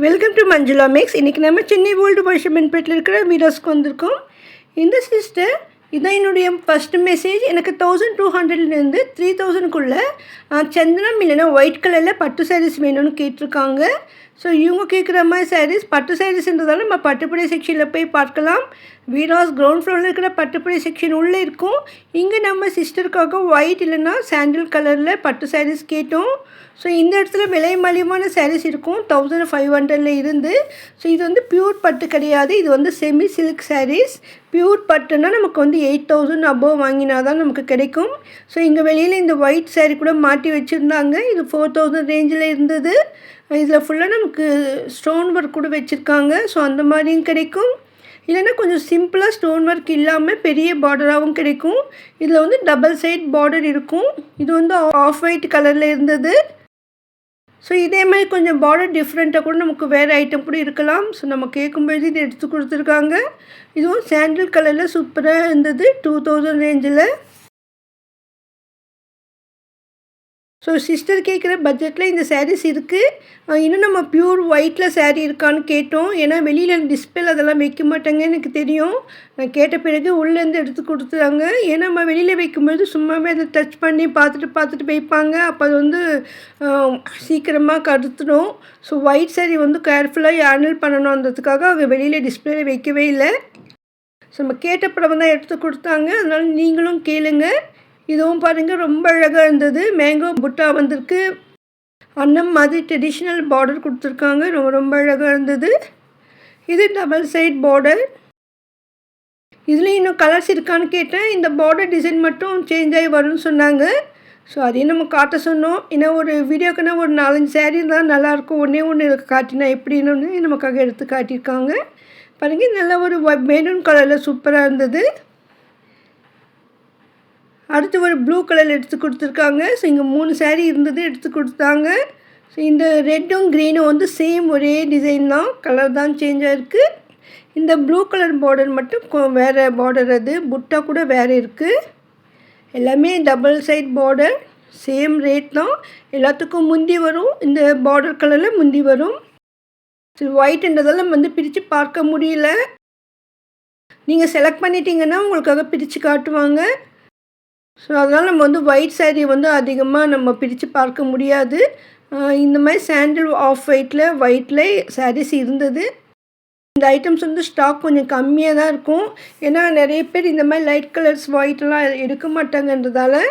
Welcome to Manjula maths. இன்றைக்கி நம்ம Chennai old measurement இருக்கிற வீடியோஸ்க்கு வந்திருக்கோம். இந்த சிஸ்டர் இதான் என்னுடைய ஃபஸ்ட்டு மெசேஜ். எனக்கு 1200 3000 சந்தனம் இல்லைன்னா ஒயிட் கலரில் பட்டு சாரீஸ் வேணும்னு கேட்டிருக்காங்க. ஸோ இவங்க கேட்குற மாதிரி சாரீஸ் பட்டு சாரீஸ்ன்றதால நம்ம பட்டுப்புடை செக்ஷனில் போய் பார்க்கலாம். வீடாஸ் கிரவுண்ட் ஃப்ளோரில் இருக்கிற பட்டுப்புடை செக்ஷன் உள்ளே இருக்கும். இங்கே நம்ம சிஸ்டருக்காக ஒயிட் இல்லைன்னா சாண்டில் கலரில் பட்டு சாரீஸ் கேட்டோம். ஸோ இந்த இடத்துல விலை மலிவான சாரீஸ் இருக்கும் 1500 இருந்து. ஸோ இது வந்து பியூர் பட்டு கிடையாது, இது வந்து செமி சில்க் சாரீஸ். பியூர் பட்டுன்னா நமக்கு வந்து 8000 அபோவ் வாங்கினா தான் நமக்கு கிடைக்கும். ஸோ இங்கே வெளியில் இந்த ஒயிட் சாரீ கூட மாட்டி வச்சுருந்தாங்க. இது 4000 ரேஞ்சில் இருந்தது. இதில் ஃபுல்லாக நமக்கு ஸ்டோன் ஒர்க் கூட வச்சுருக்காங்க. ஸோ அந்த மாதிரியும் கிடைக்கும். இல்லைன்னா கொஞ்சம் சிம்பிளாக ஸ்டோன் ஒர்க் இல்லாமல் பெரிய பார்டராகவும் கிடைக்கும். இதில் வந்து டபுள் சைட் பார்டர் இருக்கும். இது வந்து ஆஃப் ஒயிட் கலரில் இருந்தது. ஸோ இதே மாதிரி கொஞ்சம் பார்டர் டிஃப்ரெண்ட்டாக கூட நமக்கு வேறு ஐட்டம் கூட இருக்கலாம். ஸோ நம்ம கேட்கும்போது இது எடுத்து கொடுத்துருக்காங்க. இதுவும் சாண்டில் கலரில் சூப்பராக இருந்தது 2000 ரேஞ்சில். ஸோ சிஸ்டர் கேட்குற பட்ஜெட்டில் இந்த சாரீஸ் இருக்குது. இன்னும் நம்ம பியூர் ஒயிட்டில் சாரீ இருக்கான்னு கேட்டோம். ஏன்னா வெளியில் டிஸ்பிளே அதெல்லாம் வைக்க மாட்டாங்க எனக்கு தெரியும். நான் கேட்ட பிறகு உள்ளேருந்து எடுத்து கொடுத்துறாங்க. ஏன்னா நம்ம வெளியில் வைக்கும்போது சும்மாவே அதை டச் பண்ணி பார்த்துட்டு வைப்பாங்க. அப்போ அது வந்து சீக்கிரமாக கருத்துடும். ஸோ ஒயிட் சாரீ வந்து கேர்ஃபுல்லாக ஹேண்டில் பண்ணணுன்றதுக்காக அவங்க வெளியில் டிஸ்பிளே வைக்கவே இல்லை. ஸோ நம்ம கேட்ட படம் தான் எடுத்து கொடுத்தாங்க. அதனால் நீங்களும் கேளுங்க. இதுவும் பாருங்கள் ரொம்ப அழகாக இருந்தது. மேங்கோ புட்டா வந்திருக்கு. அன்னம் மாதிரி ட்ரெடிஷ்னல் பார்டர் கொடுத்துருக்காங்க. ரொம்ப அழகாக இருந்தது. இது டபுள் சைட் பார்டர். இதுலேயும் இன்னும் கலர்ஸ் இருக்கான்னு கேட்டேன். இந்த பார்டர் டிசைன் மட்டும் சேஞ்ச் ஆகி வரும்னு சொன்னாங்க. ஸோ அதையும் நம்ம காட்ட சொன்னோம். ஏன்னா ஒரு வீடியோக்குன்னா ஒரு 4-5 சாரீ இருந்தால் நல்லாயிருக்கும். ஒன்று காட்டினா எப்படின்னு நமக்காக எடுத்து காட்டியிருக்காங்க. பாருங்கள் நல்ல ஒரு மெரூன் கலரில் சூப்பராக இருந்தது. அடுத்து ஒரு ப்ளூ கலரில் எடுத்து கொடுத்துருக்காங்க. ஸோ இங்கே 3 சாரீ இருந்தது எடுத்து கொடுத்தாங்க. ஸோ இந்த ரெட்டும் க்ரீனும் வந்து சேம் ஒரே டிசைன் தான், கலர் தான் சேஞ்ச் ஆகிருக்கு. இந்த ப்ளூ கலர் பார்டர் மட்டும் வேறு பார்டர், அது புட்டா கூட வேறு இருக்குது. எல்லாமே double side border, same rate தான். எல்லாத்துக்கும் முந்தி வரும். இந்த பார்டர் கலரில் முந்தி வரும். ஸோ ஒயிட்ன்றதெல்லாம் வந்து பிரித்து பார்க்க முடியல. நீங்கள் செலக்ட் பண்ணிட்டீங்கன்னா உங்களுக்காக பிரித்து காட்டுவாங்க. ஸோ அதனால் நம்ம வந்து ஒயிட் சாரீ வந்து அதிகமாக நம்ம பிரித்து பார்க்க முடியாது. இந்த மாதிரி சாண்டில் ஆஃப் ஒயிட்டில் சாரீஸ் இருந்தது. இந்த ஐட்டம்ஸ் வந்து ஸ்டாக் கொஞ்சம் கம்மியாக தான் இருக்கும். ஏன்னா நிறைய பேர் இந்த மாதிரி லைட் கலர்ஸ் ஒயிட்டெல்லாம் எடுக்க மாட்டாங்கன்றதால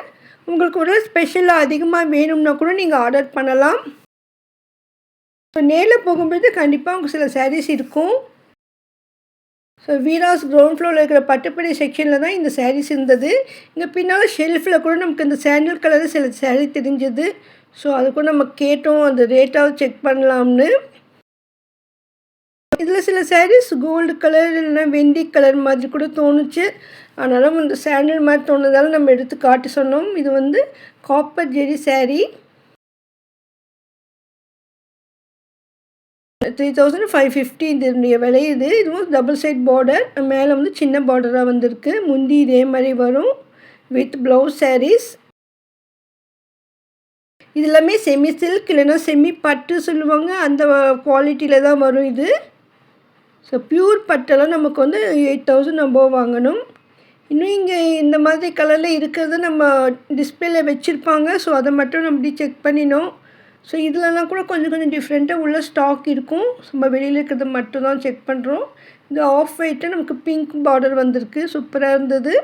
உங்களுக்கு ஒரு ஸ்பெஷலாக அதிகமாக வேணும்னா கூட நீங்கள் ஆர்டர் பண்ணலாம். ஸோ நேரில் போகும்போது கண்டிப்பாக உங்களுக்கு சில சாரீஸ் இருக்கும். ஸோ வீடாஸ் கிரவுண்ட் ஃப்ளோரில் இருக்கிற பட்டுப்புடை செக்ஷனில் தான் இந்த சாரீஸ் இருந்தது. இங்கே பின்னால் ஷெல்ஃபில் கூட நமக்கு இந்த சாண்டில் கலரில் சில சாரீ தெரிஞ்சது. ஸோ அது கூட நம்ம கேட்டோம், அந்த ரேட்டாவது செக் பண்ணலாம்னு. இதில் சில சாரீஸ் கோல்டு கலர் இல்லைன்னா வெண்டி கலர் மாதிரி கூட தோணுச்சு. ஆனாலும் இந்த சாண்டில் மாதிரி தோணுதால நம்ம எடுத்து காட்டி சொன்னோம். இது வந்து காப்பர் ஜெரி சாரீ. 3550 இதனுடைய விலை. இதுவும் டபுள் சைட் பார்டர். மேலே வந்து சின்ன பார்டராக வந்திருக்கு. முந்தி இதே மாதிரி வரும் வித் ப்ளவுஸ் சாரீஸ். இது எல்லாமே செமி சில்க் இல்லைன்னா செமி பட்டு சொல்லுவாங்க, அந்த குவாலிட்டியில் தான் வரும் இது. ஸோ பியூர் பட்டெல்லாம் நமக்கு வந்து 8000 அபோவ் வாங்கணும். இன்னும் இங்கே இந்த மாதிரி கலரில் இருக்கிறது நம்ம டிஸ்பிளேல வச்சுருப்பாங்க. ஸோ அதை மட்டும் நம்ம இப்படி செக் பண்ணினோம். ஸோ இதிலலாம் கூட கொஞ்சம் டிஃப்ரெண்ட்டாக உள்ள ஸ்டாக் இருக்கும். நம்ம வெளியில் இருக்கிறது மட்டும் தான் செக் பண்ணுறோம். இந்த ஆஃப் ஒயிட்டு நமக்கு பிங்க் பார்டர் வந்திருக்கு, சூப்பராக இருந்தது.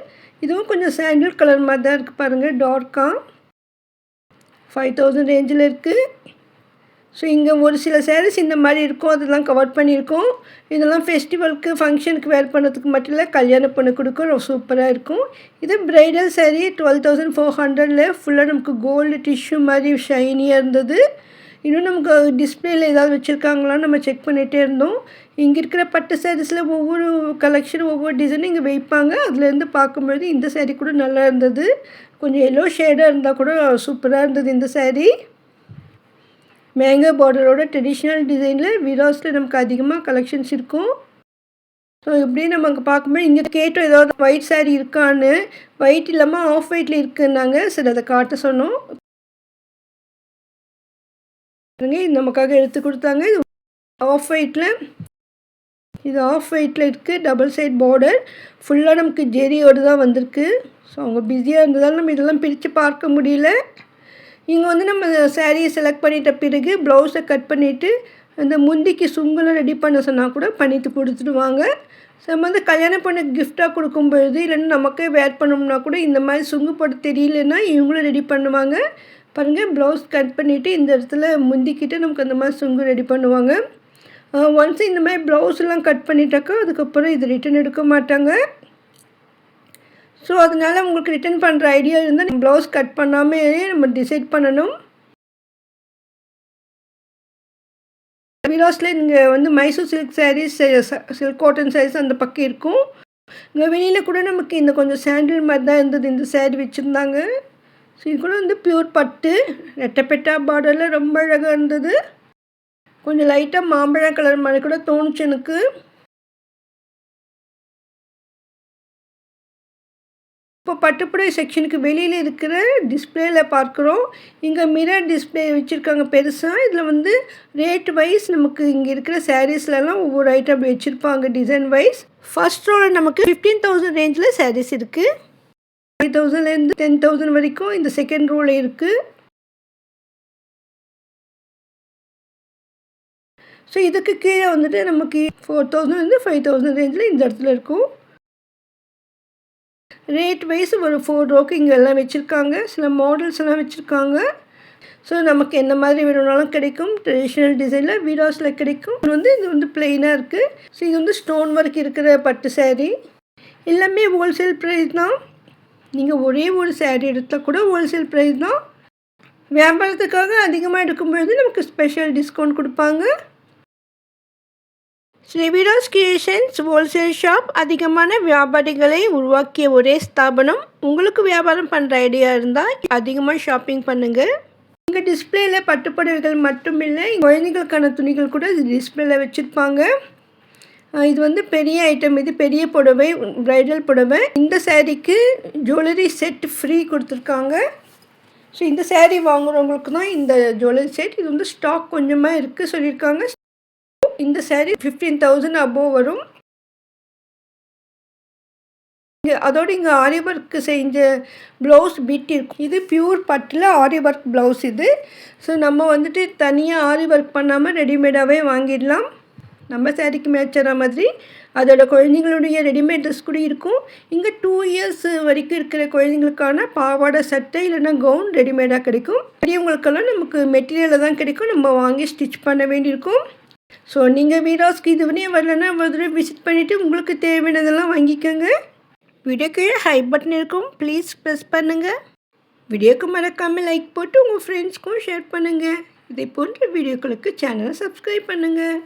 இதுவும் கொஞ்சம் சாண்டில் கலர் மாதிரி தான் இருக்குது பாருங்கள், டார்க்காக 5000 ரேஞ்சில் இருக்குது. ஸோ இங்கே ஒரு சில சாரீஸ் இந்த மாதிரி இருக்கும், அதெல்லாம் கவர் பண்ணியிருக்கோம். இதெல்லாம் ஃபெஸ்டிவலுக்கு ஃபங்க்ஷனுக்கு வேர் பண்ணுறதுக்கு மட்டும் இல்லை, கல்யாணம் பண்ண கொடுக்க சூப்பராக இருக்கும். இது ப்ரைடல் சாரீ 12400 ஃபுல்லாக நமக்கு கோல்டு டிஷ்யூ மாதிரி ஷைனியாக இருந்தது. இன்னும் நமக்கு டிஸ்பிளேயில் ஏதாவது வச்சுருக்காங்களான்னு நம்ம செக் பண்ணிகிட்டே இருந்தோம். இங்கே இருக்கிற பட்டு சாரீஸில் ஒவ்வொரு கலெக்ஷன் ஒவ்வொரு டிசைனும் இங்கே வைப்பாங்க. அதுலேருந்து பார்க்கும்பொழுது இந்த சாரீ கூட நல்லா இருந்தது. கொஞ்சம் எல்லோ ஷேடாக இருந்தால் கூட சூப்பராக இருந்தது இந்த சாரீ. மேங்கோ பார்டரோட ட்ரெடிஷ்னல் டிசைனில் வீடாஸில் நமக்கு அதிகமாக கலெக்ஷன்ஸ் இருக்கும். ஸோ இப்படி நம்ம அங்கே பார்க்கும்போது இங்கே கேட்டோம் ஏதாவது ஒயிட் சாரீ இருக்கான்னு. ஒயிட் இல்லாமல் ஆஃப் ஒயிட்டில் இருக்குன்னாங்க. சரி அதை காட்ட சொன்னோம். நமக்காக எடுத்து கொடுத்தாங்க. ஆஃப் ஒயிட்டில், இது ஆஃப் ஒயிட்டில் இருக்குது. டபுள் சைட் பார்டர் ஃபுல்லாக நமக்கு ஜெரியோடு தான் வந்திருக்கு. ஸோ அவங்க பிஸியாக இருந்ததால் நம்ம இதெல்லாம் பிரித்து பார்க்க முடியல. இங்கே வந்து நம்ம சாரியை செலக்ட் பண்ணிட்ட பிறகு ப்ளவுஸை கட் பண்ணிவிட்டு அந்த முந்திக்கு சுங்கெல்லாம் ரெடி பண்ண சொன்னால் கூட பண்ணிட்டு கொடுத்துடுவாங்க. ஸோ நம்ம வந்து கல்யாணம் பண்ண கிஃப்டாக கொடுக்கும்பொழுது இல்லைன்னா நமக்கே வேர் பண்ணோம்னா கூட இந்த மாதிரி சுங்கு போட தெரியலன்னா இவங்களும் ரெடி பண்ணுவாங்க. பாருங்கள், ப்ளவுஸ் கட் பண்ணிவிட்டு இந்த இடத்துல முந்திக்கிட்டு நமக்கு அந்த மாதிரி சுங்கு ரெடி பண்ணுவாங்க. ஒன்ஸ் இந்த மாதிரி ப்ளவுஸ்லாம் கட் பண்ணிட்டாக்கா அதுக்கப்புறம் இது ரிட்டன் எடுக்க மாட்டாங்க. ஸோ அதனால் உங்களுக்கு ரிட்டன் பண்ணுற ஐடியா இருந்தால் ப்ளவுஸ் கட் பண்ணாமல் நம்ம டிசைட் பண்ணணும். விலாஸில் இங்கே வந்து Mysore silk sarees, silk cotton sarees அந்த பக்கம் இருக்கும். இங்கே வெளியில் கூட நமக்கு இந்த கொஞ்சம் சாண்டில் மாதிரி தான் இருந்தது இந்த சாரீ வச்சுருந்தாங்க. ஸோ இது கூட வந்து பியூர் பட்டு ரெட்டப்பெட்டா பார்டரில் ரொம்ப அழகாக இருந்தது. கொஞ்சம் லைட்டாக மாம்பழம் கலர் மாதிரி கூட தோணுச்சு எனக்கு. இப்போ பட்டுப்புடவை செக்ஷனுக்கு வெளியில் இருக்கிற டிஸ்பிளேயில் பார்க்குறோம். இங்கே மிரர் டிஸ்பிளே வச்சுருக்காங்க பெருசாக. இதில் வந்து ரேட் வைஸ் நமக்கு இங்கே இருக்கிற சாரீஸ்லலாம் ஒவ்வொரு ஐட்டம் அப்படி வச்சுருப்பாங்க டிசைன் வைஸ். ஃபர்ஸ்ட் ரோவில் நமக்கு 15,000 ரேஞ்சில் சாரீஸ் இருக்குது. 5,000லேருந்து 10,000 வரைக்கும் இந்த செகண்ட் ரோவில் இருக்குது. ஸோ இதுக்கு கீழே வந்துட்டு நமக்கு 4,000லேருந்து 5,000 ரேஞ்சில் இந்த இடத்துல இருக்கும். ரேட் வைஸ் ஒரு 4 ரோக்கு இங்கே எல்லாம் வச்சுருக்காங்க. சில மாடல்ஸ் எல்லாம் வச்சுருக்காங்க. ஸோ நமக்கு என்ன மாதிரி வேணும்னாலும் கிடைக்கும். ட்ரெடிஷ்னல் டிசைனில் வீராஸில் கிடைக்கும். இது வந்து பிளெயினாக இருக்குது. ஸோ இது வந்து ஸ்டோன் ஒர்க் இருக்கிற பட்டு சாரீ. எல்லாமே ஹோல்சேல் ப்ரைஸ் தான். நீங்கள் ஒரே ஒரு சாரீ எடுத்தால் கூட ஹோல்சேல் ப்ரைஸ் தான். வியாபாரத்துக்காக அதிகமாக எடுக்கும்பொழுது நமக்கு ஸ்பெஷல் டிஸ்கவுண்ட் கொடுப்பாங்க. ஸ்ரீ விராஸ் கிரியேஷன்ஸ் ஹோல்சேல் ஷாப் அதிகமான வியாபாரிகளை உருவாக்கிய ஒரே ஸ்தாபனம். உங்களுக்கு வியாபாரம் பண்ணுற ஐடியா இருந்தால் அதிகமாக ஷாப்பிங் பண்ணுங்கள். இங்கே டிஸ்பிளேயில் பட்டுப்புடவைகள் மட்டும் இல்லை, குழந்தைகளுக்கான துணிகள் கூட டிஸ்பிளேயில் வச்சுருப்பாங்க. இது வந்து பெரிய ஐட்டம். இது பெரிய புடவை, ப்ரைடல் புடவை. இந்த சாரீக்கு ஜுவல்லரி செட் ஃப்ரீ கொடுத்துருக்காங்க. ஸோ இந்த சாரீ வாங்குறவங்களுக்கு தான் இந்த ஜுவல்லரி செட். இது வந்து ஸ்டாக் கொஞ்சமாக இருக்குது சொல்லியிருக்காங்க. இந்த சாரீ 15,000 அபோவ் வரும். அதோடு இங்கே ஆரி ஒர்க் செஞ்ச ப்ளவுஸ் பிட் இருக்கும். இது பியூர் பட்டில் ஆரி ஒர்க் ப்ளவுஸ் இது. ஸோ நம்ம வந்துட்டு தனியாக ஆரி ஒர்க் பண்ணாமல் ரெடிமேடாகவே வாங்கிடலாம். நம்ம சாரீக்கு மேட்சான மாதிரி அதோட குழந்தைங்களுடைய ரெடிமேட் ட்ரெஸ் கூட இருக்கும். இங்கே 2 இயர்ஸ் வரைக்கும் இருக்கிற குழந்தைங்களுக்கான பாவாடை சட்டை இல்லைன்னா கவுன் ரெடிமேடாக கிடைக்கும். பெரியவங்களுக்கெல்லாம் நமக்கு மெட்டீரியலில் தான் கிடைக்கும். நம்ம வாங்கி ஸ்டிச் பண்ண வேண்டியிருக்கும். ஸோ நீங்கள் வீராஸ்க்கு இதுவனே வரலன்னா ஒரு தடவை விசிட் பண்ணிவிட்டு உங்களுக்கு தேவையானதெல்லாம் வாங்கிக்கோங்க. வீடியோக்கு ஹை பட்டன் இருக்கும், ப்ளீஸ் ப்ரெஸ் பண்ணுங்கள். வீடியோக்கு மறக்காமல் லைக் போட்டு உங்கள் ஃப்ரெண்ட்ஸ்க்கும் ஷேர் பண்ணுங்கள். இதே போன்ற வீடியோக்களுக்கு சேனலை சப்ஸ்கிரைப் பண்ணுங்கள்.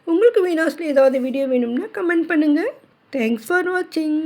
உங்களுக்கு வீராஸில் ஏதாவது வீடியோ வேணும்னா கமெண்ட் பண்ணுங்கள். தேங்க்ஸ் ஃபார் வாட்சிங்.